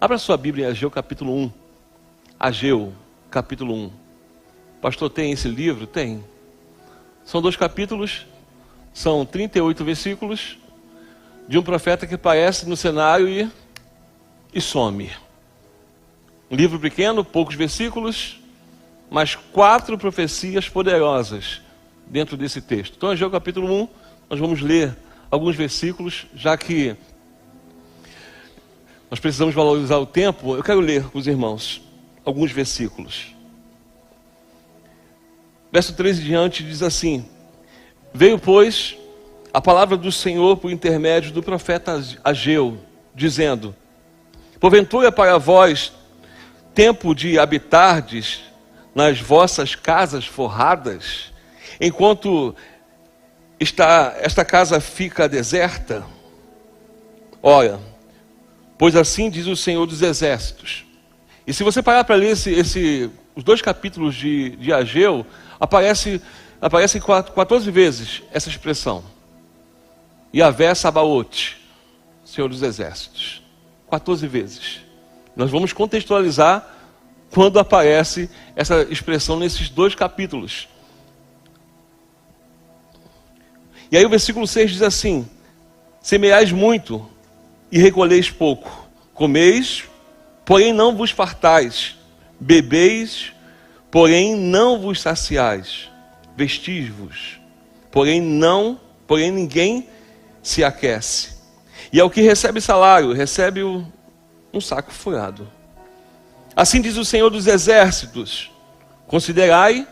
Abra sua Bíblia em Ageu capítulo 1. Ageu capítulo 1. Pastor, tem esse livro? Tem. São 2 capítulos, são 38 versículos de um profeta que aparece no cenário e some. Um livro pequeno, poucos versículos, mas 4 profecias poderosas dentro desse texto. Então, Ageu capítulo 1, nós vamos ler alguns versículos, já que nós precisamos valorizar o tempo. Eu quero ler com os irmãos alguns versículos. Verso 13 em diante diz assim: Veio, pois, a palavra do Senhor por intermédio do profeta Ageu, dizendo: Porventura para vós tempo de habitardes nas vossas casas forradas, enquanto esta casa fica deserta? Ora, pois assim diz o Senhor dos Exércitos. E se você parar para ler os 2 capítulos de Ageu, aparece 14 vezes essa expressão. Yahvé Sabaote, Senhor dos Exércitos. 14 vezes. Nós vamos contextualizar quando aparece essa expressão nesses 2 capítulos. E aí o versículo 6 diz assim: Semeais muito e recolheis pouco, comeis, porém não vos fartais, bebeis, porém não vos saciais, vestis-vos, porém ninguém se aquece. E ao que recebe salário, recebe um saco furado. Assim diz o Senhor dos Exércitos: Considerai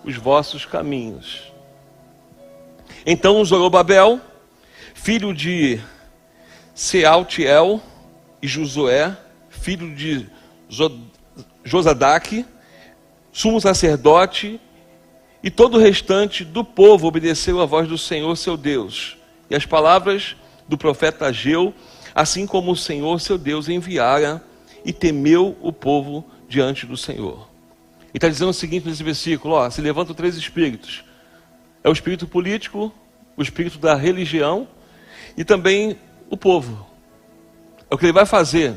os vossos caminhos. Então Zorobabel, filho de Sealtiel, e Josué, filho de Josadaque, sumo sacerdote, e todo o restante do povo obedeceu à voz do Senhor seu Deus, e as palavras do profeta Ageu, assim como o Senhor seu Deus enviara, e temeu o povo diante do Senhor. E está dizendo o seguinte nesse versículo: se levantam 3 espíritos. É o espírito político, o espírito da religião e também o povo. É o que ele vai fazer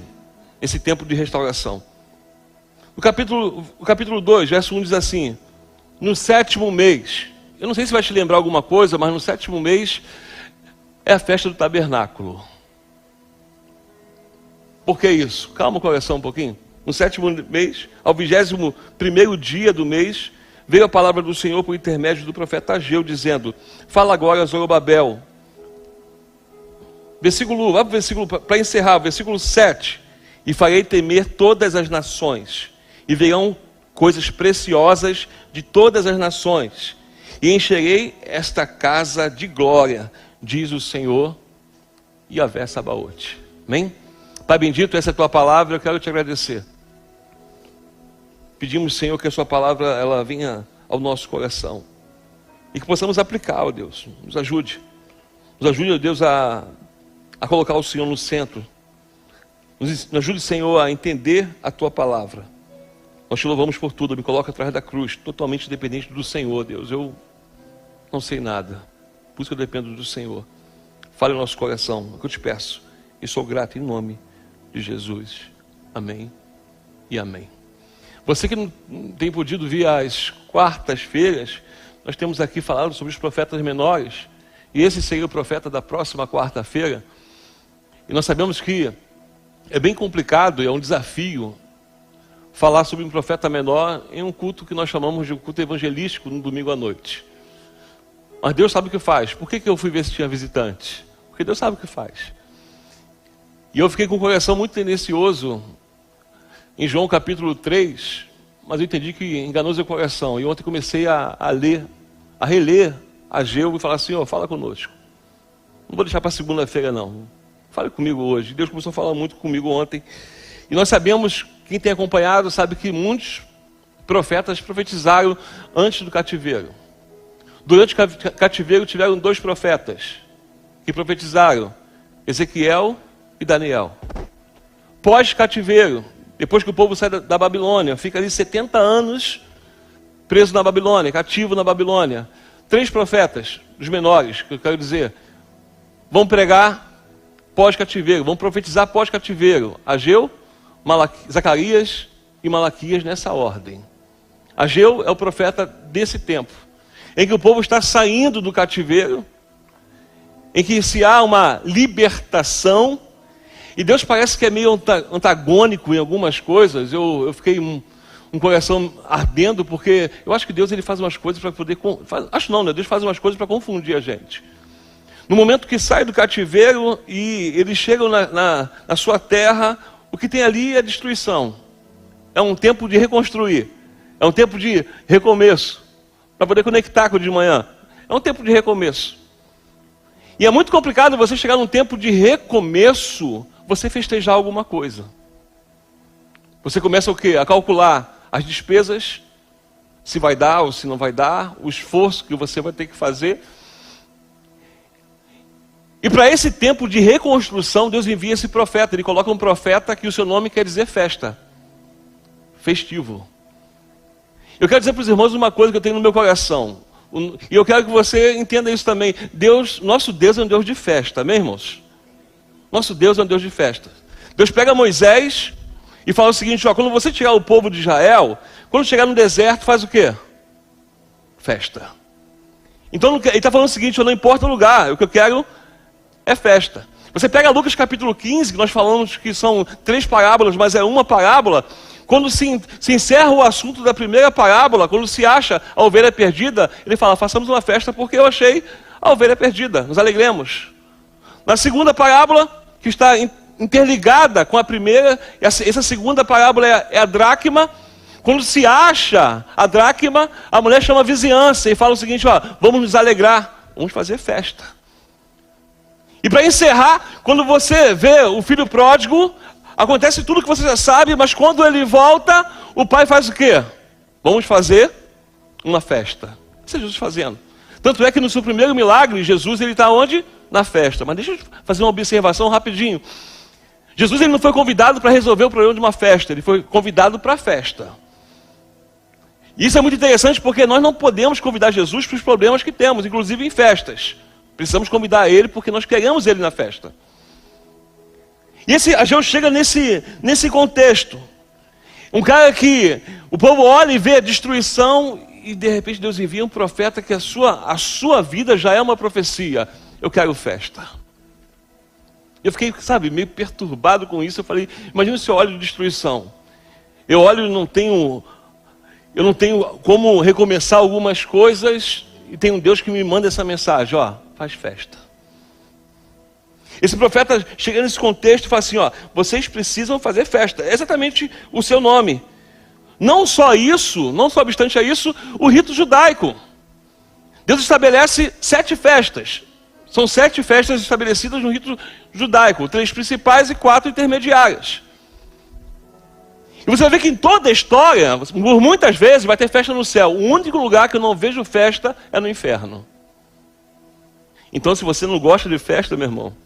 nesse tempo de restauração. O capítulo 2, verso 1 diz assim: No 7º mês, eu não sei se vai te lembrar alguma coisa, mas no 7º mês é a festa do tabernáculo. Por que isso? Calma o coração um pouquinho. No 7º mês, ao 21º dia do mês, veio a palavra do Senhor por intermédio do profeta Ageu, dizendo: Fala agora, Zorobabel. Para encerrar, versículo 7. E farei temer todas as nações, e verão coisas preciosas de todas as nações, e encherei esta casa de glória, diz o Senhor, Yahvé Sabaote. Amém? Pai bendito, essa é a tua palavra, eu quero te agradecer. Pedimos, Senhor, que a sua palavra ela venha ao nosso coração e que possamos aplicar, ó Deus. Nos ajude, ó Deus, a colocar o Senhor no centro. Nos ajude, Senhor, a entender a tua palavra. Nós te louvamos por tudo. Me coloca atrás da cruz, totalmente dependente do Senhor, Deus. Eu não sei nada, por isso que eu dependo do Senhor. Fale no nosso coração, é o que eu te peço, e sou grato em nome de Jesus. Amém e amém. Você que não tem podido vir às quartas-feiras, nós temos aqui falado sobre os profetas menores, e esse seria o profeta da próxima quarta-feira. E nós sabemos que é bem complicado e é um desafio falar sobre um profeta menor em um culto que nós chamamos de um culto evangelístico no domingo à noite. Mas Deus sabe o que faz. Por que eu fui ver se tinha visitante? Porque Deus sabe o que faz. E eu fiquei com o coração muito tendencioso em João capítulo 3, mas eu entendi que enganou o coração. E ontem comecei a reler Ageu e falar assim: fala conosco. Não vou deixar para segunda-feira não. Fale comigo hoje. Deus começou a falar muito comigo ontem. E nós sabemos, quem tem acompanhado, sabe que muitos profetas profetizaram antes do cativeiro. Durante o cativeiro tiveram 2 profetas que profetizaram, Ezequiel e Daniel. Pós-cativeiro, depois que o povo sai da Babilônia, fica ali 70 anos preso na Babilônia, cativo na Babilônia. 3 profetas, os menores, que eu quero dizer, vão pregar pós-cativeiro, vão profetizar pós-cativeiro. Ageu, Zacarias e Malaquias nessa ordem. Ageu é o profeta desse tempo, em que o povo está saindo do cativeiro, em que se há uma libertação, e Deus parece que é meio antagônico em algumas coisas. Eu fiquei um coração ardendo, porque eu acho que Deus ele faz umas coisas para poder... Acho não, né? Deus faz umas coisas para confundir a gente. No momento que sai do cativeiro e eles chegam na sua terra, o que tem ali é destruição. É um tempo de reconstruir. É um tempo de recomeço. Para poder conectar com o de manhã. É um tempo de recomeço. E é muito complicado você chegar num tempo de recomeço, você festejar alguma coisa. Você começa o quê? A calcular as despesas, se vai dar ou se não vai dar, o esforço que você vai ter que fazer. E para esse tempo de reconstrução, Deus envia esse profeta. Ele coloca um profeta que o seu nome quer dizer festa. Festivo. Eu quero dizer para os irmãos uma coisa que eu tenho no meu coração. E eu quero que você entenda isso também. Nosso Deus é um Deus de festa, amém, irmãos? Nosso Deus é um Deus de festa. Deus pega Moisés e fala o seguinte, ó, quando você tirar o povo de Israel, quando chegar no deserto, faz o quê? Festa. Então ele está falando o seguinte, não importa o lugar, o que eu quero é festa. Você pega Lucas capítulo 15, que nós falamos que são 3 parábolas, mas é uma parábola. Quando se encerra o assunto da primeira parábola, quando se acha a ovelha perdida, ele fala, façamos uma festa porque eu achei a ovelha perdida, nos alegremos. Na segunda parábola, que está interligada com a primeira, essa segunda parábola é a dracma. Quando se acha a dracma, a mulher chama a vizinhança e fala o seguinte, ó, vamos nos alegrar, vamos fazer festa. E para encerrar, quando você vê o filho pródigo, acontece tudo que você já sabe, mas quando ele volta, o pai faz o quê? Vamos fazer uma festa. Isso é Jesus fazendo. Tanto é que no seu primeiro milagre, Jesus ele está onde? Na festa. Mas deixa eu fazer uma observação rapidinho. Jesus ele não foi convidado para resolver o problema de uma festa, ele foi convidado para a festa. Isso é muito interessante porque nós não podemos convidar Jesus para os problemas que temos, inclusive em festas. Precisamos convidar ele porque nós queremos ele na festa. E esse Ageu chega nesse contexto. Um cara que o povo olha e vê a destruição e de repente Deus envia um profeta que a sua vida já é uma profecia. Eu quero festa. Eu fiquei, meio perturbado com isso. Eu falei, imagina se eu olho de destruição. Eu olho e eu não tenho como recomeçar algumas coisas e tem um Deus que me manda essa mensagem, ó, faz festa. Esse profeta chega nesse contexto e fala assim, ó, vocês precisam fazer festa. É exatamente o seu nome. Não só isso, não só obstante a isso, o rito judaico. Deus estabelece 7 festas. São 7 festas estabelecidas no rito judaico. 3 principais e 4 intermediárias. E você vai ver que em toda a história, por muitas vezes, vai ter festa no céu. O único lugar que eu não vejo festa é no inferno. Então, se você não gosta de festa, meu irmão,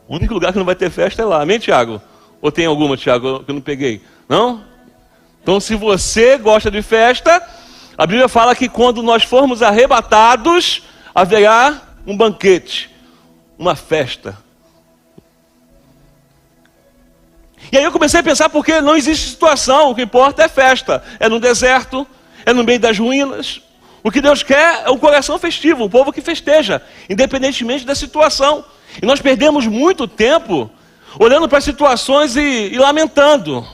o único lugar que não vai ter festa é lá. Amém, Tiago? Ou tem alguma, Tiago, que eu não peguei? Não? Então, se você gosta de festa, a Bíblia fala que quando nós formos arrebatados, haverá um banquete, uma festa. E aí eu comecei a pensar porque não existe situação, o que importa é festa. É no deserto, é no meio das ruínas. O que Deus quer é um coração festivo, um povo que festeja, independentemente da situação. E nós perdemos muito tempo olhando para as situações e lamentando.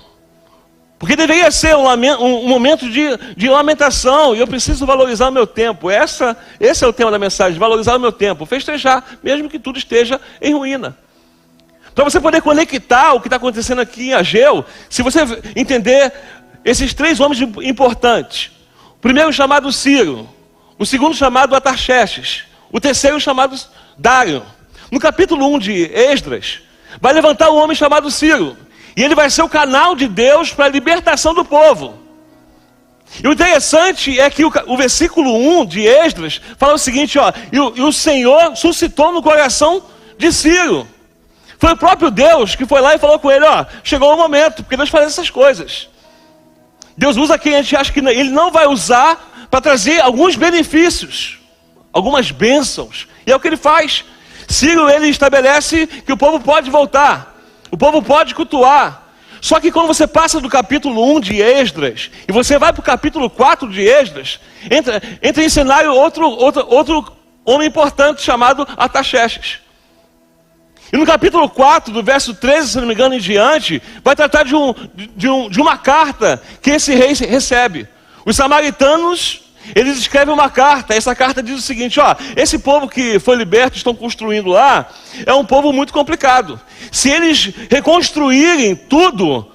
Porque deveria ser um momento de lamentação, e eu preciso valorizar o meu tempo. Esse é o tema da mensagem, valorizar o meu tempo, festejar, mesmo que tudo esteja em ruína. Para você poder conectar o que está acontecendo aqui em Ageu, se você entender esses 3 homens importantes. O primeiro chamado Ciro, o segundo chamado Atarxerxes, o terceiro chamado Dário. No capítulo 1 de Esdras, vai levantar um homem chamado Ciro. E ele vai ser o canal de Deus para a libertação do povo. E o interessante é que o versículo 1 de Esdras fala o seguinte, ó, e o Senhor suscitou no coração de Ciro. Foi o próprio Deus que foi lá e falou com ele, ó, chegou o momento, porque Deus faz essas coisas. Deus usa quem a gente acha que ele não vai usar para trazer alguns benefícios, algumas bênçãos. E é o que ele faz. Ciro, ele estabelece que o povo pode voltar, o povo pode cultuar. Só que quando você passa do capítulo 1 de Esdras, e você vai para o capítulo 4 de Esdras, entra em cenário outro homem importante chamado Artaxerxes. E no capítulo 4, do verso 13, se não me engano, em diante, vai tratar de uma carta que esse rei recebe. Os samaritanos, eles escrevem uma carta. Essa carta diz o seguinte: esse povo que foi liberto, estão construindo lá, é um povo muito complicado. Se eles reconstruírem tudo,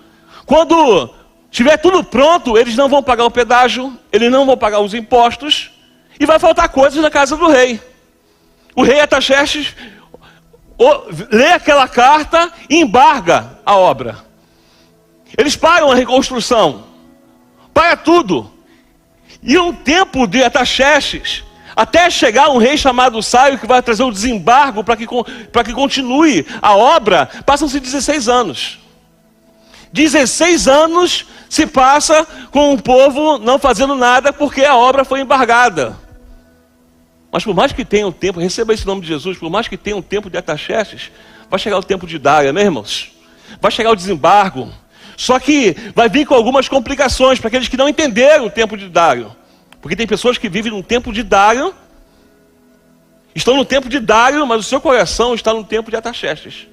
quando tiver tudo pronto, eles não vão pagar o pedágio, eles não vão pagar os impostos, e vai faltar coisas na casa do rei. O rei Artaxerxes lê aquela carta e embarga a obra. Eles param a reconstrução, para tudo. E um tempo de Artaxerxes, até chegar um rei chamado Saio, que vai trazer o desembargo para que continue a obra, passam-se 16 anos. 16 anos se passa com o povo não fazendo nada porque a obra foi embargada. Mas por mais que tenha um tempo, receba esse nome de Jesus, por mais que tenha um tempo de Artaxerxes, vai chegar o tempo de Dário, né, irmãos? Vai chegar o desembargo. Só que vai vir com algumas complicações para aqueles que não entenderam o tempo de Dário. Porque tem pessoas que vivem no tempo de Dário, estão no tempo de Dário, mas o seu coração está no tempo de Artaxerxes.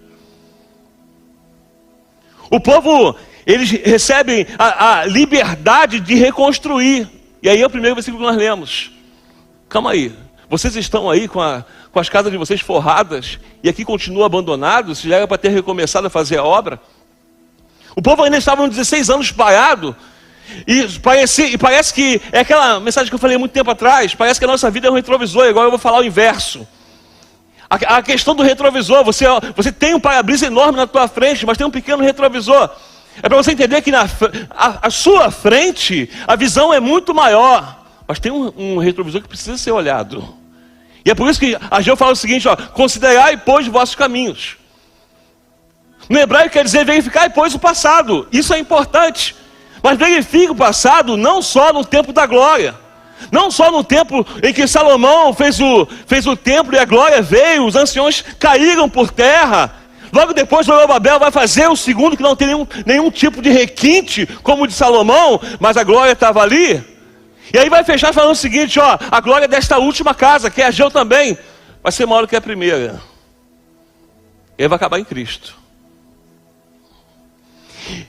O povo, eles recebem a liberdade de reconstruir. E aí é o primeiro versículo que nós lemos. Calma aí. Vocês estão aí com as casas de vocês forradas e aqui continua abandonado, se já era para ter recomeçado a fazer a obra. O povo ainda estava uns 16 anos parado e parece que é aquela mensagem que eu falei muito tempo atrás, parece que a nossa vida é um retrovisor, agora eu vou falar o inverso. A questão do retrovisor, você tem um para-brisa enorme na tua frente, mas tem um pequeno retrovisor. É para você entender que a sua frente, a visão é muito maior. Mas tem um retrovisor que precisa ser olhado. E é por isso que Ageu fala o seguinte: considerai, pois, vossos caminhos. No hebraico quer dizer verificai, pois, o passado. Isso é importante. Mas verifique o passado não só no tempo da glória. Não só no tempo em que Salomão fez o templo e a glória veio, os anciões caíram por terra. Logo depois Zorobabel vai fazer o segundo, que não tem nenhum tipo de requinte, como o de Salomão, mas a glória estava ali. E aí vai fechar falando o seguinte: a glória desta última casa, que é Ageu também, vai ser maior do que a primeira. Ele vai acabar em Cristo.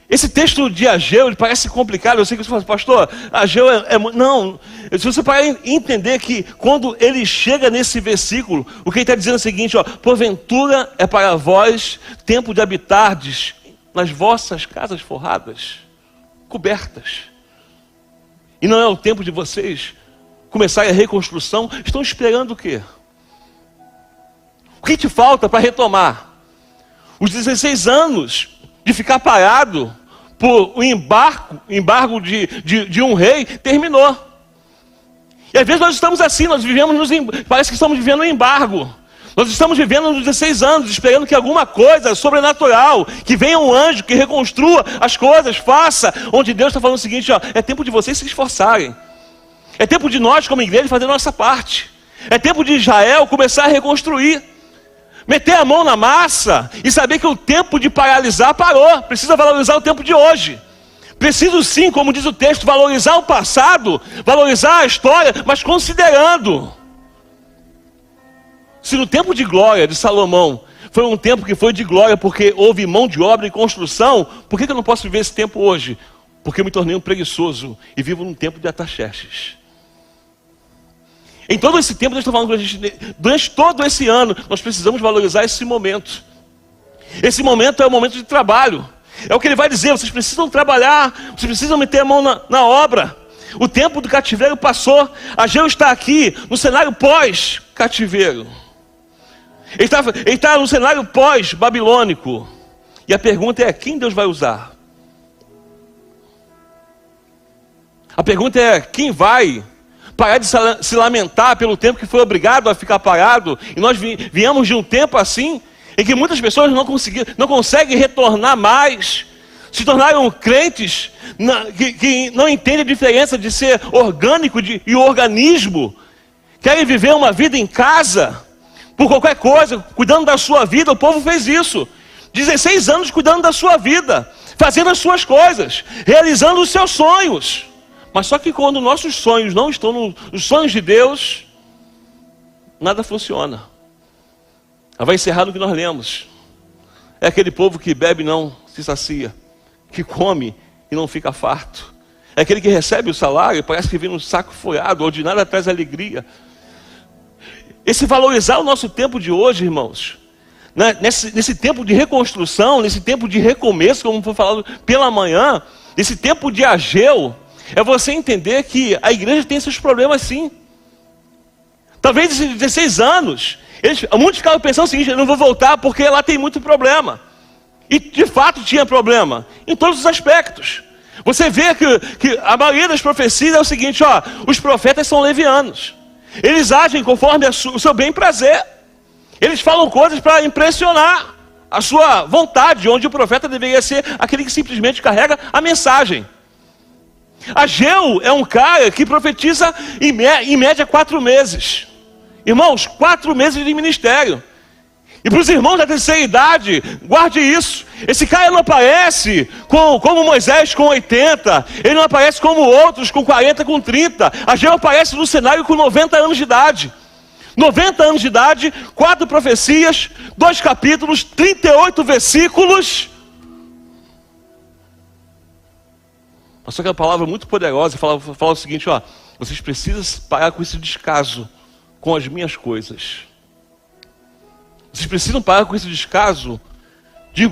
Esse texto de Ageu, ele parece complicado. Eu sei que você fala, pastor, Ageu não, se você parar e entender que quando ele chega nesse versículo, o que ele está dizendo é o seguinte: porventura é para vós tempo de habitardes nas vossas casas forradas, cobertas. E não é o tempo de vocês começarem a reconstrução. Estão esperando o quê? O que te falta para retomar? Os 16 anos de ficar parado por o embargo de um rei terminou. E às vezes nós estamos assim, parece que estamos vivendo um embargo. Nós estamos vivendo nos 16 anos, esperando que alguma coisa sobrenatural, que venha um anjo, que reconstrua as coisas, faça, onde Deus está falando o seguinte: é tempo de vocês se esforçarem. É tempo de nós, como igreja, fazer a nossa parte. É tempo de Israel começar a reconstruir. Meter a mão na massa e saber que o tempo de paralisar parou. Precisa valorizar o tempo de hoje. Preciso sim, como diz o texto, valorizar o passado, valorizar a história, mas considerando. Se no tempo de glória de Salomão foi um tempo que foi de glória porque houve mão de obra e construção, por que eu não posso viver esse tempo hoje? Porque eu me tornei um preguiçoso e vivo num tempo de Artaxerxes. Em todo esse tempo, nós estamos falando, durante todo esse ano, nós precisamos valorizar esse momento. Esse momento é o momento de trabalho. É o que ele vai dizer: vocês precisam trabalhar, vocês precisam meter a mão na obra. O tempo do cativeiro passou. Ageu está aqui no cenário pós-cativeiro. Ele está no cenário pós-babilônico. E a pergunta é: quem Deus vai usar? A pergunta é: quem vai parar de se lamentar pelo tempo que foi obrigado a ficar parado? E nós viemos de um tempo assim, em que muitas pessoas não conseguem retornar mais. Se tornaram crentes que não entendem a diferença de ser orgânico e organismo. Querem viver uma vida em casa. por qualquer coisa, cuidando da sua vida. O povo fez isso. 16 anos cuidando da sua vida, fazendo as suas coisas, realizando os seus sonhos. Mas só que quando nossos sonhos não estão nos sonhos de Deus, nada funciona. Ela vai encerrar no que nós lemos. É aquele povo que bebe e não se sacia, que come e não fica farto. É aquele que recebe o salário e parece que vem num saco folhado, ou de nada traz alegria. Esse valorizar o nosso tempo de hoje, irmãos, nesse tempo de reconstrução, nesse tempo de recomeço, como foi falado pela manhã, nesse tempo de Ageu, é você entender que a igreja tem esses problemas sim. Talvez esses 16 anos, muitos ficavam pensando o seguinte: eu não vou voltar porque lá tem muito problema. E de fato tinha problema, em todos os aspectos. Você vê que a maioria das profecias é o seguinte: os profetas são levianos. Eles agem conforme o seu bem prazer. Eles falam coisas para impressionar a sua vontade, onde o profeta deveria ser aquele que simplesmente carrega a mensagem. Ageu é um cara que profetiza em média 4 meses. Irmãos, 4 meses de ministério. E para os irmãos da terceira idade, guarde isso. Esse cara não aparece como Moisés com 80. Ele não aparece como outros com 40, com 30. Ageu aparece no cenário com 90 anos de idade. 90 anos de idade, 4 profecias, 2 capítulos, 38 versículos. Mas só que a palavra muito poderosa fala o seguinte: vocês precisam parar com esse descaso com as minhas coisas. Vocês precisam parar com esse descaso de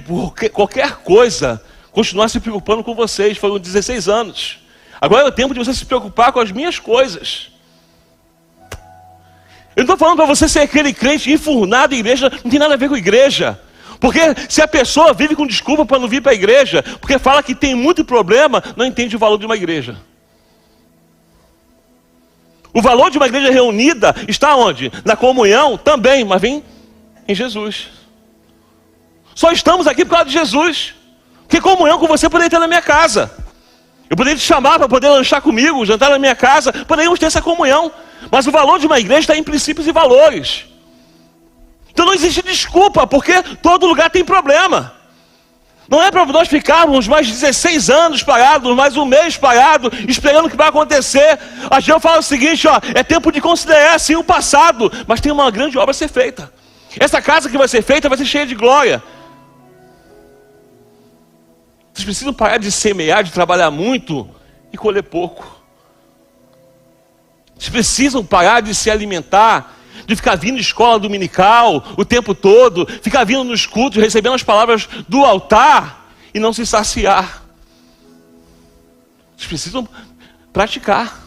qualquer coisa continuar se preocupando com vocês. Foram 16 anos. Agora é o tempo de você se preocupar com as minhas coisas. Eu não estou falando para você ser aquele crente enfurnado em igreja, não tem nada a ver com igreja. Porque se a pessoa vive com desculpa para não vir para a igreja, porque fala que tem muito problema, não entende o valor de uma igreja. O valor de uma igreja reunida está onde? Na comunhão também, mas vem em Jesus. Só estamos aqui por causa de Jesus. Que comunhão com você poderia ter na minha casa. Eu poderia te chamar para poder lanchar comigo, jantar na minha casa, poderíamos ter essa comunhão. Mas o valor de uma igreja está em princípios e valores. Então não existe desculpa, porque todo lugar tem problema. Não é para nós ficarmos mais 16 anos parados, mais um mês parado, esperando o que vai acontecer. Ageu fala o seguinte: é tempo de considerar sim o passado, mas tem uma grande obra a ser feita. Essa casa que vai ser feita vai ser cheia de glória. Vocês precisam parar de semear, de trabalhar muito e colher pouco. Vocês precisam parar de se alimentar, de ficar vindo escola dominical o tempo todo, ficar vindo nos cultos, recebendo as palavras do altar e não se saciar. Vocês precisam praticar.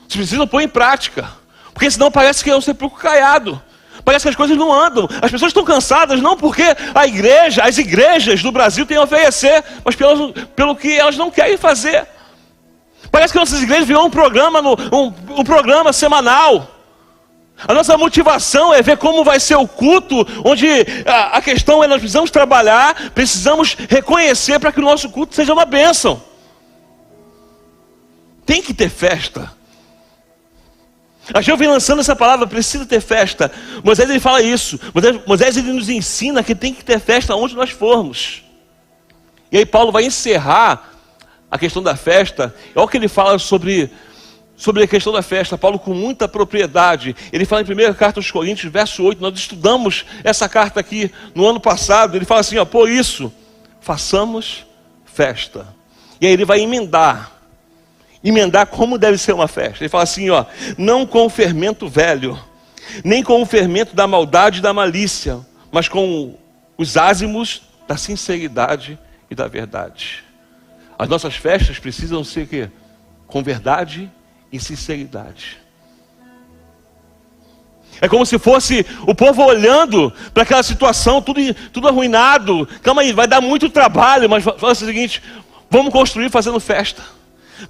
Vocês precisam pôr em prática. Porque senão parece que é um sepulcro caiado. Parece que as coisas não andam. As pessoas estão cansadas não porque as igrejas do Brasil têm a oferecer, mas pelo que elas não querem fazer. Parece que nossas igrejas viram um programa semanal. A nossa motivação é ver como vai ser o culto, onde a questão é: nós precisamos trabalhar, precisamos reconhecer para que o nosso culto seja uma bênção. Tem que ter festa. Ageu vem lançando essa palavra: precisa ter festa. Moisés ele fala isso. Moisés ele nos ensina que tem que ter festa onde nós formos. E aí Paulo vai encerrar a questão da festa. Olha o que ele fala sobre a questão da festa. Paulo, com muita propriedade, ele fala em 1 carta aos Coríntios, verso 8, nós estudamos essa carta aqui no ano passado. Ele fala assim: por isso, façamos festa. E aí ele vai emendar como deve ser uma festa. Ele fala assim: não com o fermento velho, nem com o fermento da maldade e da malícia, mas com os ázimos da sinceridade e da verdade. As nossas festas precisam ser quê? Com verdade e sinceridade. É como se fosse o povo olhando para aquela situação, tudo arruinado. Calma aí, vai dar muito trabalho, mas fala o seguinte: vamos construir fazendo festa.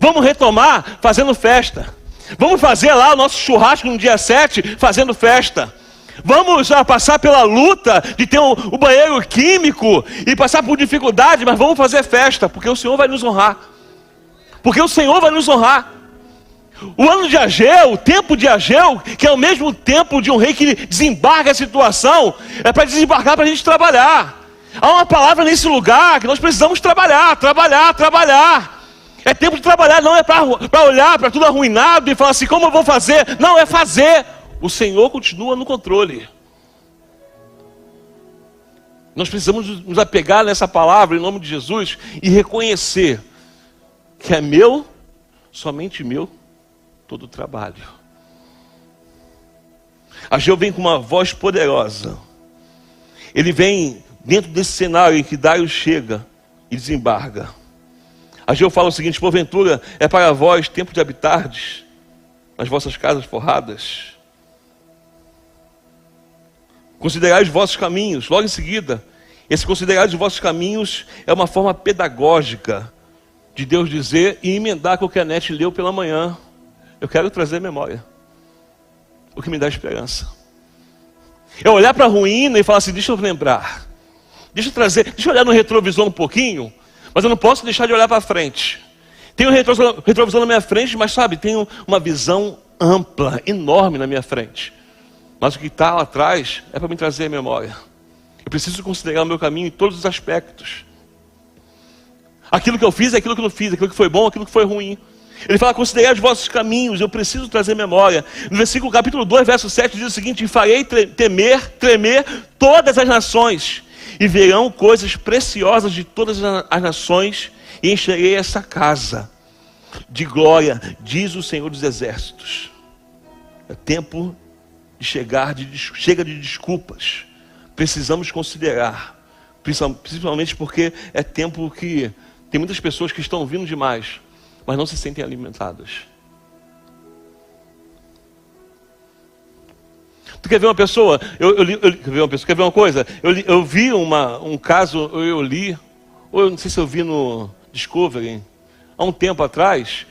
Vamos retomar fazendo festa. Vamos fazer lá o nosso churrasco no dia 7 fazendo festa. Vamos passar pela luta de ter o banheiro químico e passar por dificuldade, mas vamos fazer festa, porque o Senhor vai nos honrar. Porque o Senhor vai nos honrar. O ano de Ageu, o tempo de Ageu, que é o mesmo tempo de um rei que desembarga a situação, é para desembarcar para a gente trabalhar. Há uma palavra nesse lugar que nós precisamos trabalhar. É tempo de trabalhar, não é para olhar para tudo arruinado e falar assim, como eu vou fazer? Não, é fazer. O Senhor continua no controle. Nós precisamos nos apegar nessa palavra em nome de Jesus e reconhecer que é meu, somente meu, todo o trabalho. Ageu vem com uma voz poderosa. Ele vem dentro desse cenário em que Dário chega e desembarga. Ageu fala o seguinte: porventura é para vós tempo de habitardes nas vossas casas forradas. Considerai os vossos caminhos. Logo em seguida, esse considerar os vossos caminhos é uma forma pedagógica de Deus dizer e emendar com o que a Nete leu pela manhã. Eu quero trazer memória, o que me dá esperança. É olhar para a ruína e falar assim, deixa eu lembrar, deixa eu olhar no retrovisor um pouquinho, mas eu não posso deixar de olhar para frente. Tem um retrovisor na minha frente, mas sabe, tem uma visão ampla, enorme na minha frente. Mas o que está lá atrás é para me trazer a memória. Eu preciso considerar o meu caminho em todos os aspectos. Aquilo que eu fiz, aquilo que eu não fiz, aquilo que foi bom, aquilo que foi ruim. Ele fala, considerai os vossos caminhos, eu preciso trazer memória. No versículo capítulo 2, verso 7, diz o seguinte: e farei tremer todas as nações, e verão coisas preciosas de todas as nações, e encherei essa casa de glória, diz o Senhor dos Exércitos. É tempo de chega de desculpas. Precisamos considerar, principalmente porque é tempo que tem muitas pessoas que estão vindo demais, mas não se sentem alimentadas. Tu quer ver uma pessoa? Quer ver uma coisa? Eu vi um caso, eu li, ou eu não sei se eu vi no Discovery, há um tempo atrás,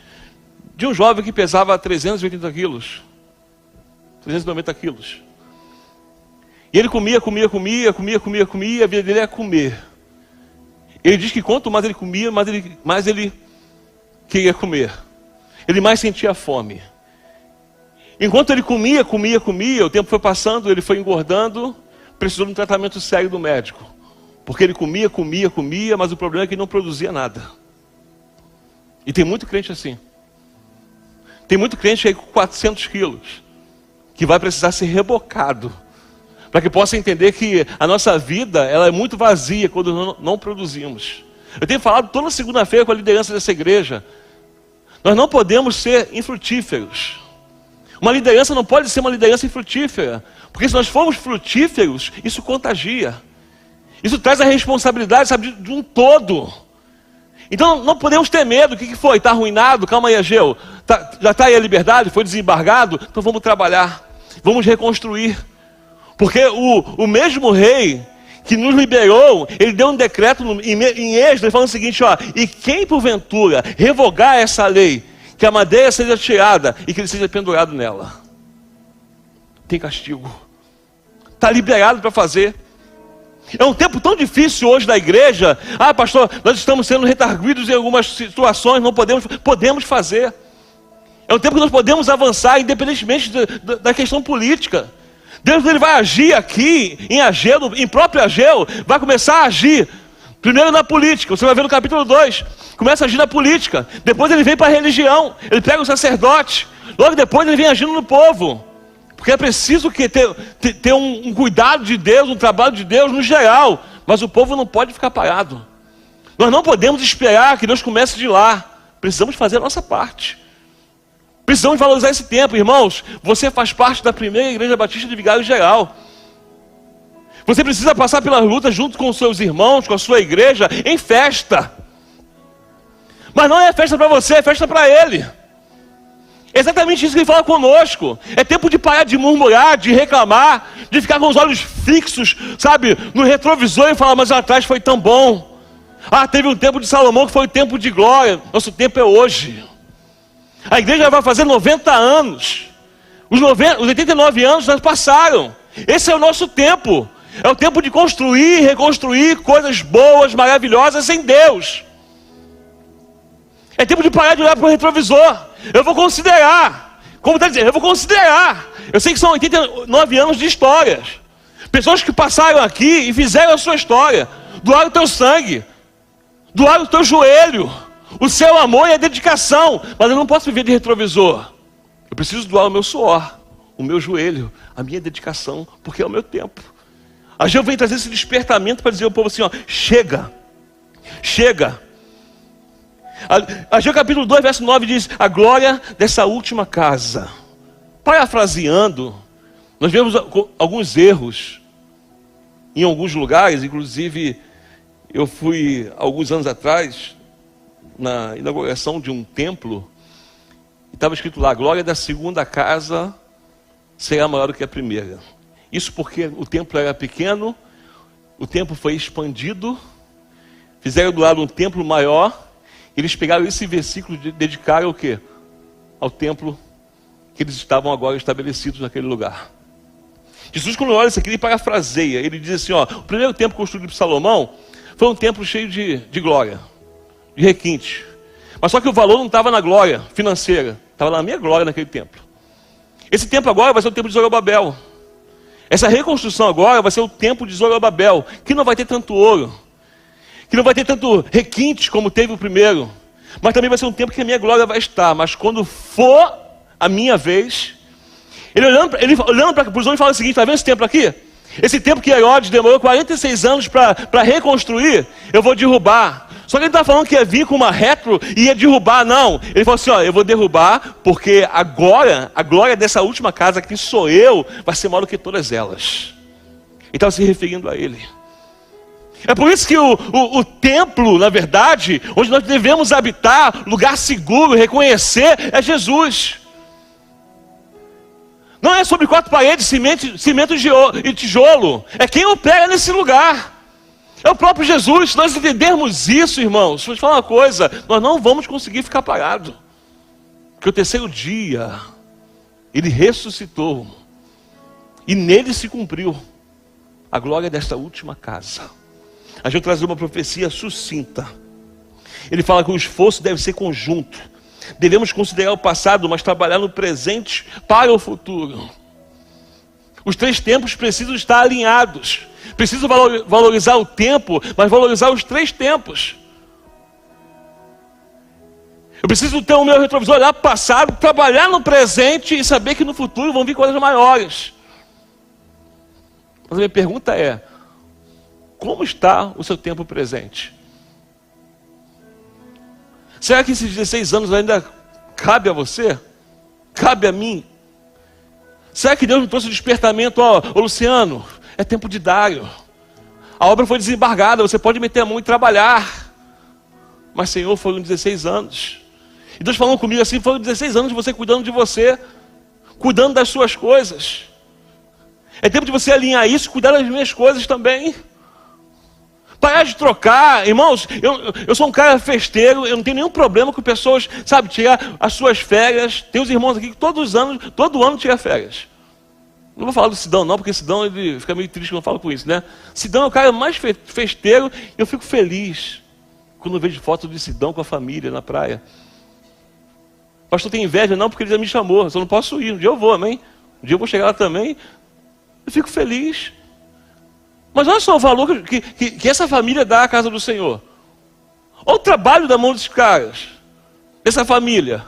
de um jovem que pesava 380 quilos, 390 quilos. E ele comia, a vida dele é comer. Ele diz que quanto mais ele comia, mais ele queria comer. Ele mais sentia fome. Enquanto ele comia, o tempo foi passando, ele foi engordando, precisou de um tratamento sério do médico. Porque ele comia, mas o problema é que ele não produzia nada. E tem muito crente assim. Tem muito crente aí com 400 quilos, que vai precisar ser rebocado, para que possa entender que a nossa vida ela é muito vazia quando não produzimos. Eu tenho falado toda segunda-feira com a liderança dessa igreja. Nós não podemos ser infrutíferos. Uma liderança não pode ser uma liderança infrutífera, porque se nós formos frutíferos, isso contagia. Isso traz a responsabilidade, sabe, de um todo. Então não podemos ter medo. O que foi? Está arruinado? Calma aí, Ageu. Já está aí a liberdade? Foi desembargado? Então vamos trabalhar. Vamos reconstruir. Porque o mesmo rei que nos liberou, ele deu um decreto em Êxodo, falando o seguinte, ó, e quem porventura revogar essa lei, que a madeira seja tirada e que ele seja pendurado nela, tem castigo. Está liberado para fazer. É um tempo tão difícil hoje da igreja. Ah, pastor, nós estamos sendo retarguidos em algumas situações, não podemos fazer. É um tempo que nós podemos avançar, independentemente da questão política. Deus ele vai agir aqui em próprio Ageu, vai começar a agir primeiro na política. Você vai ver no capítulo 2, começa a agir na política, depois ele vem para a religião, ele pega o sacerdote, logo depois ele vem agindo no povo, porque é preciso ter um cuidado de Deus, um trabalho de Deus no geral, mas o povo não pode ficar parado. Nós não podemos esperar que Deus comece de lá, precisamos fazer a nossa parte. Precisamos valorizar esse tempo, irmãos. Você faz parte da primeira igreja batista de Vigário Geral. Você precisa passar pelas lutas junto com os seus irmãos, com a sua igreja, em festa. Mas não é festa para você, é festa para Ele. É exatamente isso que Ele fala conosco. É tempo de parar de murmurar, de reclamar, de ficar com os olhos fixos, sabe, no retrovisor e falar, mas lá atrás foi tão bom. Ah, teve um tempo de Salomão que foi um tempo de glória. Nosso tempo é hoje. A igreja vai fazer 90 anos. Os 89 anos já passaram. Esse é o nosso tempo. É o tempo de construir e reconstruir coisas boas, maravilhosas em Deus. É tempo de parar de olhar para o retrovisor. Eu vou considerar. Como está dizendo, eu vou considerar. Eu sei que são 89 anos de histórias. Pessoas que passaram aqui e fizeram a sua história. Doaram o teu sangue. Doaram o teu joelho. O seu amor e a dedicação. Mas eu não posso viver de retrovisor. Eu preciso doar o meu suor, o meu joelho, a minha dedicação, porque é o meu tempo. A Ageu vem trazer esse despertamento para dizer ao povo assim, ó, chega, chega. Ageu capítulo 2, verso 9 diz, a glória dessa última casa. Parafraseando, nós vemos alguns erros em alguns lugares, inclusive eu fui alguns anos atrás, na inauguração de um templo, e estava escrito lá, a glória da segunda casa será maior do que a primeira. Isso porque o templo era pequeno, o templo foi expandido, fizeram do lado um templo maior, eles pegaram esse versículo e dedicaram o quê? Ao templo que eles estavam agora estabelecidos naquele lugar. Jesus, quando olha isso aqui, ele parafraseia, ele diz assim, ó, o primeiro templo construído por Salomão foi um templo cheio de glória, de requinte. Mas só que o valor não estava na glória financeira, estava na minha glória naquele templo. Esse templo agora vai ser o templo de Zorobabel. Essa reconstrução agora vai ser o templo de Zorobabel, que não vai ter tanto ouro, que não vai ter tanto requinte como teve o primeiro, mas também vai ser um templo que a minha glória vai estar. Mas quando for a minha vez, ele olhando para os homens fala o seguinte, está vendo esse templo aqui? Esse templo que Herodes demorou 46 anos para reconstruir, eu vou derrubar. Só que ele está falando que ia vir com uma retro e ia derrubar, não. Ele falou assim, ó, eu vou derrubar porque agora, a glória dessa última casa que sou eu, vai ser maior do que todas elas. Ele estava se referindo a ele. É por isso que o templo, na verdade, onde nós devemos habitar, lugar seguro, reconhecer, é Jesus. Não é sobre 4 paredes, cimento e tijolo. É quem opera nesse lugar. É o próprio Jesus. Se nós entendermos isso, irmãos, vou te falar uma coisa, nós não vamos conseguir ficar parados. Porque o terceiro dia, ele ressuscitou. E nele se cumpriu a glória desta última casa. A gente traz uma profecia sucinta. Ele fala que o esforço deve ser conjunto. Devemos considerar o passado, mas trabalhar no presente para o futuro. Os 3 tempos precisam estar alinhados. Preciso valorizar o tempo, mas valorizar os 3 tempos. Eu preciso ter o meu retrovisor, olhar para o passado, trabalhar no presente e saber que no futuro vão vir coisas maiores. Mas a minha pergunta é, como está o seu tempo presente? Será que esses 16 anos ainda cabe a você? Cabe a mim? Será que Deus me trouxe o despertamento? Ó, Luciano, é tempo de Dário. A obra foi desembargada, você pode meter a mão e trabalhar. Mas Senhor, foram 16 anos. E Deus falando comigo assim, foram 16 anos de você cuidando de você, cuidando das suas coisas. É tempo de você alinhar isso, cuidar das minhas coisas também. Parar de trocar, irmãos, eu sou um cara festeiro, eu não tenho nenhum problema com pessoas, sabe, tirar as suas férias. Tem uns irmãos aqui que todo ano tira férias. Não vou falar do Sidão não, porque Sidão ele fica meio triste quando eu falo com isso, né? Sidão é o cara mais festeiro e eu fico feliz quando eu vejo foto de Sidão com a família na praia. O pastor tem inveja não, porque ele já me chamou, eu só não posso ir, um dia eu vou, amém? Um dia eu vou chegar lá também, eu fico feliz. Mas olha só o valor que essa família dá à casa do Senhor. Olha o trabalho da mão desses caras, dessa família,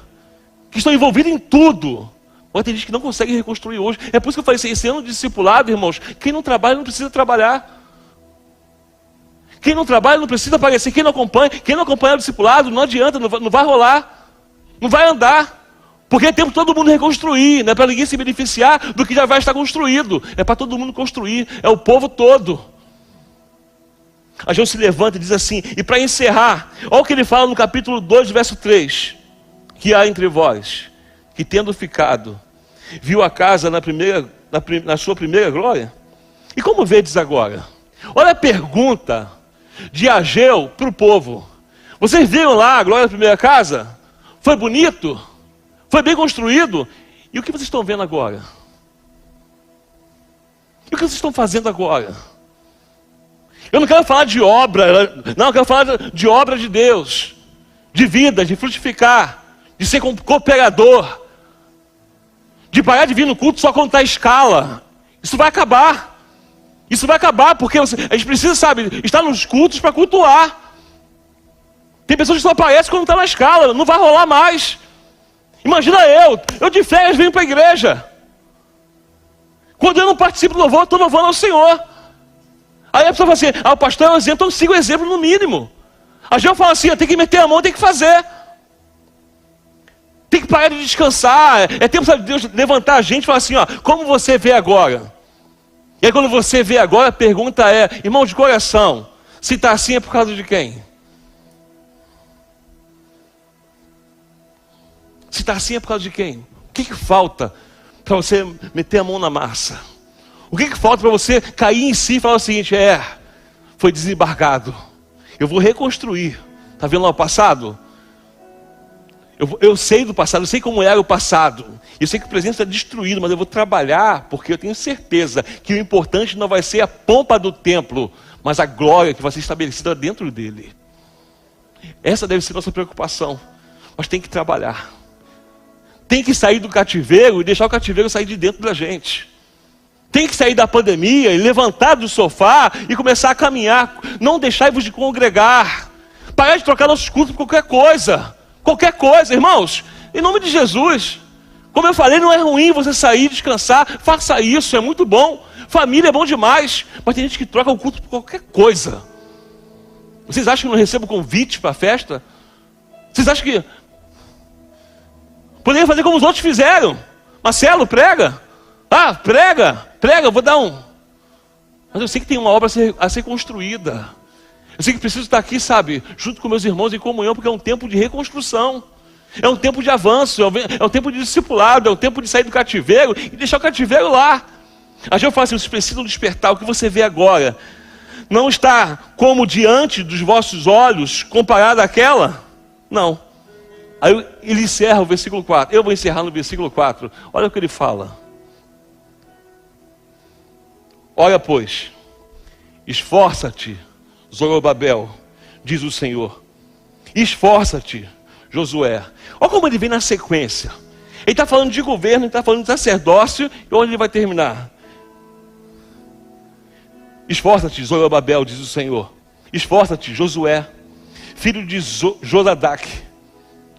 que estão envolvidos em tudo. Mas tem gente que não consegue reconstruir hoje. É por isso que eu falei assim, esse ano de discipulado, irmãos, quem não trabalha não precisa trabalhar. Quem não trabalha não precisa aparecer. Quem não acompanha o discipulado, não adianta, não vai rolar. Não vai andar. Porque é tempo de todo mundo reconstruir, não é para ninguém se beneficiar do que já vai estar construído. É para todo mundo construir, é o povo todo. Ageu se levanta e diz assim, e para encerrar, olha o que ele fala no capítulo 2, verso 3. Que há entre vós, que tendo ficado, viu a casa na sua primeira glória? E como vedes agora? Olha a pergunta de Ageu para o povo. Vocês viram lá a glória da primeira casa? Foi bonito? Foi bem construído? E o que vocês estão vendo agora? E o que vocês estão fazendo agora? Eu não quero falar de obra, não, eu quero falar de obra de Deus, de vida, de frutificar, de ser cooperador, de parar de vir no culto só quando está a escala. Isso vai acabar. Isso vai acabar, porque a gente precisa, sabe, estar nos cultos para cultuar. Tem pessoas que só aparecem quando está na escala, não vai rolar mais. Imagina eu de férias venho para a igreja. Quando eu não participo do louvor, eu estou louvando ao Senhor. Aí a pessoa fala assim, o pastor é um exemplo, então siga o exemplo no mínimo. A gente fala assim, tem que meter a mão, tem que fazer. Tem que parar de descansar. É tempo, sabe, de Deus levantar a gente e falar assim, como você vê agora? E aí quando você vê agora, a pergunta é, irmão de coração, se está assim é por causa de quem? Se está assim é por causa de quem? O que falta para você meter a mão na massa? O que falta para você cair em si e falar o seguinte, foi desembargado. Eu vou reconstruir. Está vendo lá o passado? Eu sei do passado, eu sei como era o passado. Eu sei que o presente está destruído, mas eu vou trabalhar, porque eu tenho certeza que o importante não vai ser a pompa do templo, mas a glória que vai ser estabelecida dentro dele. Essa deve ser nossa preocupação. Mas tem que trabalhar. Tem que sair do cativeiro e deixar o cativeiro sair de dentro da gente. Tem que sair da pandemia e levantar do sofá e começar a caminhar. Não deixai-vos de congregar. Parar de trocar nossos cultos por qualquer coisa. Qualquer coisa, irmãos. Em nome de Jesus. Como eu falei, não é ruim você sair, descansar. Faça isso, é muito bom. Família é bom demais. Mas tem gente que troca o culto por qualquer coisa. Vocês acham que eu não recebo convite para a festa? Vocês acham que... Poderia fazer como os outros fizeram. Marcelo, prega. Prega, eu vou dar um. Mas eu sei que tem uma obra a ser construída. Eu sei que preciso estar aqui, sabe, junto com meus irmãos em comunhão, porque é um tempo de reconstrução. É um tempo de avanço, é um tempo de discipulado, é um tempo de sair do cativeiro e deixar o cativeiro lá. A gente fala assim, vocês precisam despertar. O que você vê agora não está como diante dos vossos olhos comparado àquela? Não. Aí ele encerra o versículo 4. Eu vou encerrar no versículo 4. Olha o que ele fala. Olha, pois, esforça-te, Zorobabel, diz o Senhor. Esforça-te, Josué. Olha como ele vem na sequência. Ele está falando de governo, ele está falando de sacerdócio, e onde ele vai terminar? Esforça-te, Zorobabel, diz o Senhor. Esforça-te, Josué, filho de Josadac,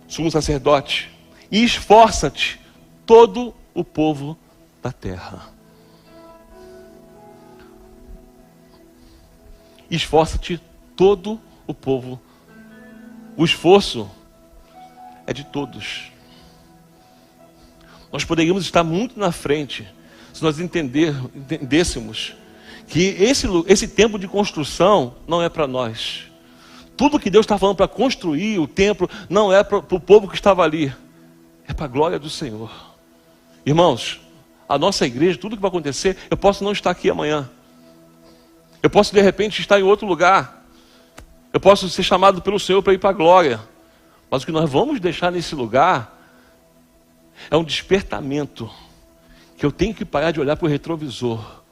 sumo sacerdote. E esforça-te, todo o povo da terra. Esforça-te, todo o povo. O esforço é de todos. Nós poderíamos estar muito na frente se nós entendêssemos que esse tempo de construção não é para nós. Tudo que Deus está falando para construir o templo não é para o povo que estava ali. É para a glória do Senhor. Irmãos, a nossa igreja, tudo que vai acontecer, eu posso não estar aqui amanhã. Eu posso de repente estar em outro lugar. Eu posso ser chamado pelo Senhor para ir para a glória. Mas o que nós vamos deixar nesse lugar é um despertamento. Que eu tenho que parar de olhar para o retrovisor.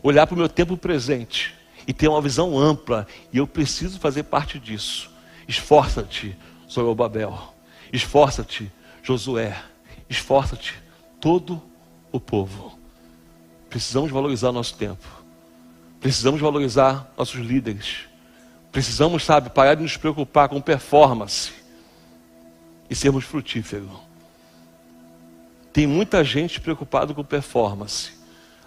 Olhar para o meu tempo presente. E ter uma visão ampla. E eu preciso fazer parte disso. Esforça-te, Zorobabel. Esforça-te, Josué. Esforça-te, todo o povo. Precisamos valorizar nosso tempo. Precisamos valorizar nossos líderes. Precisamos, sabe, parar de nos preocupar com performance e sermos frutíferos. Tem muita gente preocupada com performance.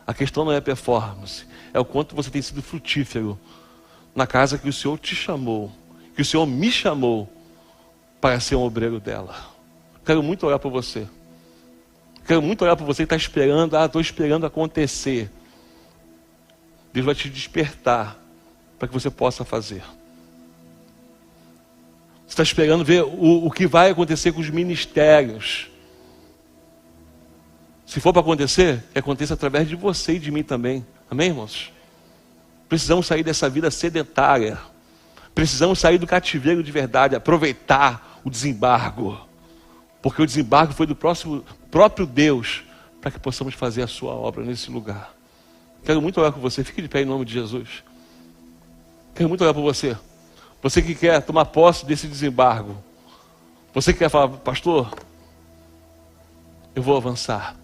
A questão não é performance, é o quanto você tem sido frutífero na casa que o Senhor te chamou, que o Senhor me chamou para ser um obreiro dela. Quero muito orar por você. Quero muito orar por você que está esperando, estou esperando acontecer. Deus vai te despertar para que você possa fazer. Você está esperando ver o que vai acontecer com os ministérios. Se for para acontecer, que aconteça através de você e de mim também. Amém, irmãos? Precisamos sair dessa vida sedentária. Precisamos sair do cativeiro de verdade, aproveitar o desembargo. Porque o desembargo foi do próprio Deus, para que possamos fazer a sua obra nesse lugar. Quero muito orar com você. Fique de pé em nome de Jesus. Quero muito orar por você. Você que quer tomar posse desse desembargo. Você que quer falar, pastor, eu vou avançar.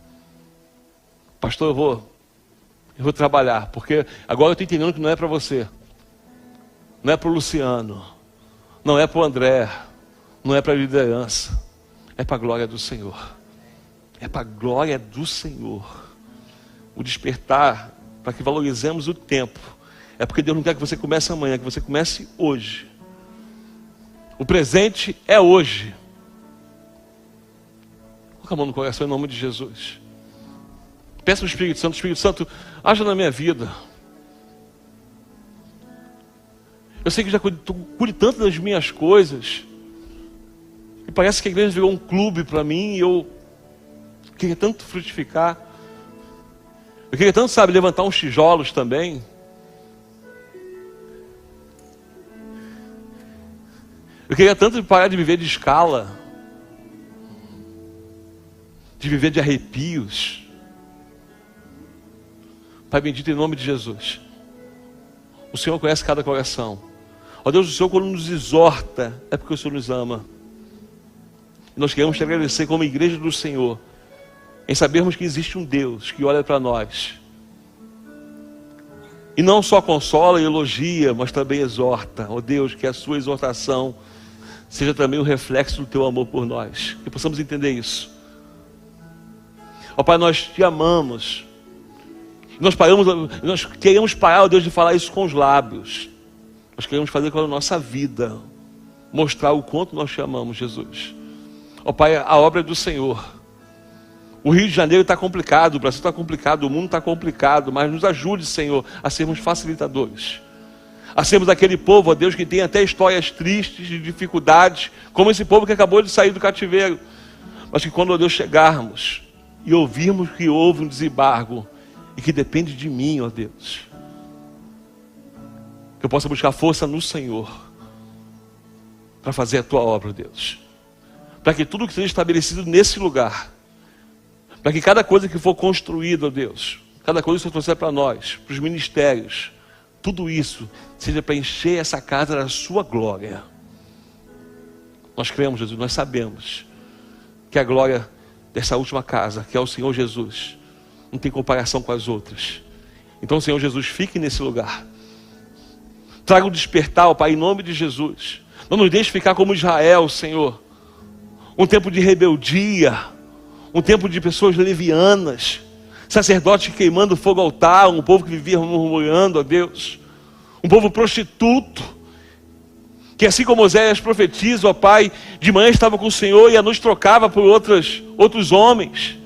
Pastor, eu vou trabalhar, porque agora eu estou entendendo que não é para você, não é para o Luciano, não é para o André, não é para a liderança, é para a glória do Senhor. É para a glória do Senhor. O despertar, para que valorizemos o tempo, é porque Deus não quer que você comece amanhã, que você comece hoje. O presente é hoje. Coloca a mão no coração em nome de Jesus. Peça ao Espírito Santo, haja na minha vida. Eu sei que já cuide tanto das minhas coisas, e parece que a igreja virou um clube para mim, e eu queria tanto frutificar. Eu queria tanto, levantar uns tijolos também. Eu queria tanto parar de viver de escala, de viver de arrepios. Pai bendito, em nome de Jesus, o Senhor conhece cada coração. Ó Deus, o Senhor quando nos exorta, é porque o Senhor nos ama. E nós queremos te agradecer como igreja do Senhor, em sabermos que existe um Deus que olha para nós, e não só consola e elogia, mas também exorta. Ó Deus, que a sua exortação seja também o reflexo do teu amor por nós, que possamos entender isso. Ó Pai, nós te amamos. Nós queremos parar, ó Deus, de falar isso com os lábios. Nós queremos fazer com a nossa vida, mostrar o quanto nós te amamos, Jesus. Ó Pai, a obra é do Senhor. O Rio de Janeiro está complicado, o Brasil está complicado, o mundo está complicado, mas nos ajude, Senhor, a sermos facilitadores. A sermos aquele povo, ó Deus, que tem até histórias tristes, de dificuldades, como esse povo que acabou de sair do cativeiro. Mas que quando, ó Deus, chegarmos e ouvirmos que houve um desembargo, e que depende de mim, ó Deus, que eu possa buscar força no Senhor para fazer a tua obra, ó Deus, para que tudo que seja estabelecido nesse lugar, para que cada coisa que for construída, ó Deus, cada coisa que você trouxer para nós, para os ministérios, tudo isso seja para encher essa casa da sua glória. Nós cremos, Jesus, nós sabemos que a glória dessa última casa, que é o Senhor Jesus, não tem comparação com as outras. Então, Senhor Jesus, fique nesse lugar. Traga o despertar, ó Pai, em nome de Jesus. Não nos deixe ficar como Israel, Senhor. Um tempo de rebeldia, um tempo de pessoas levianas, sacerdotes queimando fogo ao altar, um povo que vivia murmurando, ó Deus. Um povo prostituto, que assim como Oséias profetiza, ó Pai, de manhã estava com o Senhor e à noite trocava por outros homens,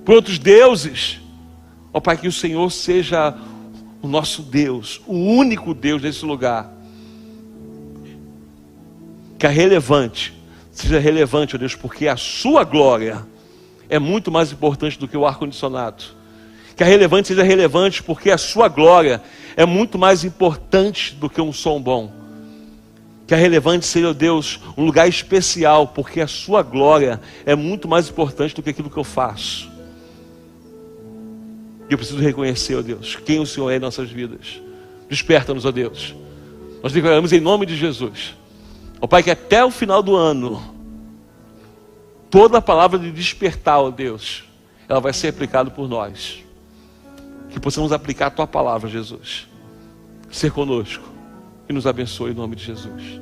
por outros deuses. Ó Pai, que o Senhor seja o nosso Deus, o único Deus nesse lugar. Que a relevante seja relevante, ó Deus, porque a sua glória é muito mais importante do que o ar-condicionado. Que a relevante seja relevante porque a sua glória é muito mais importante do que um som bom. Que a relevante seja, ó Deus, um lugar especial, porque a sua glória é muito mais importante do que aquilo que eu faço. E eu preciso reconhecer, ó Deus, quem o Senhor é em nossas vidas. Desperta-nos, ó Deus. Nós declaramos em nome de Jesus, ó Pai, que até o final do ano, toda a palavra de despertar, ó Deus, ela vai ser aplicada por nós. Que possamos aplicar a tua palavra, Jesus. Ser conosco e nos abençoe em nome de Jesus.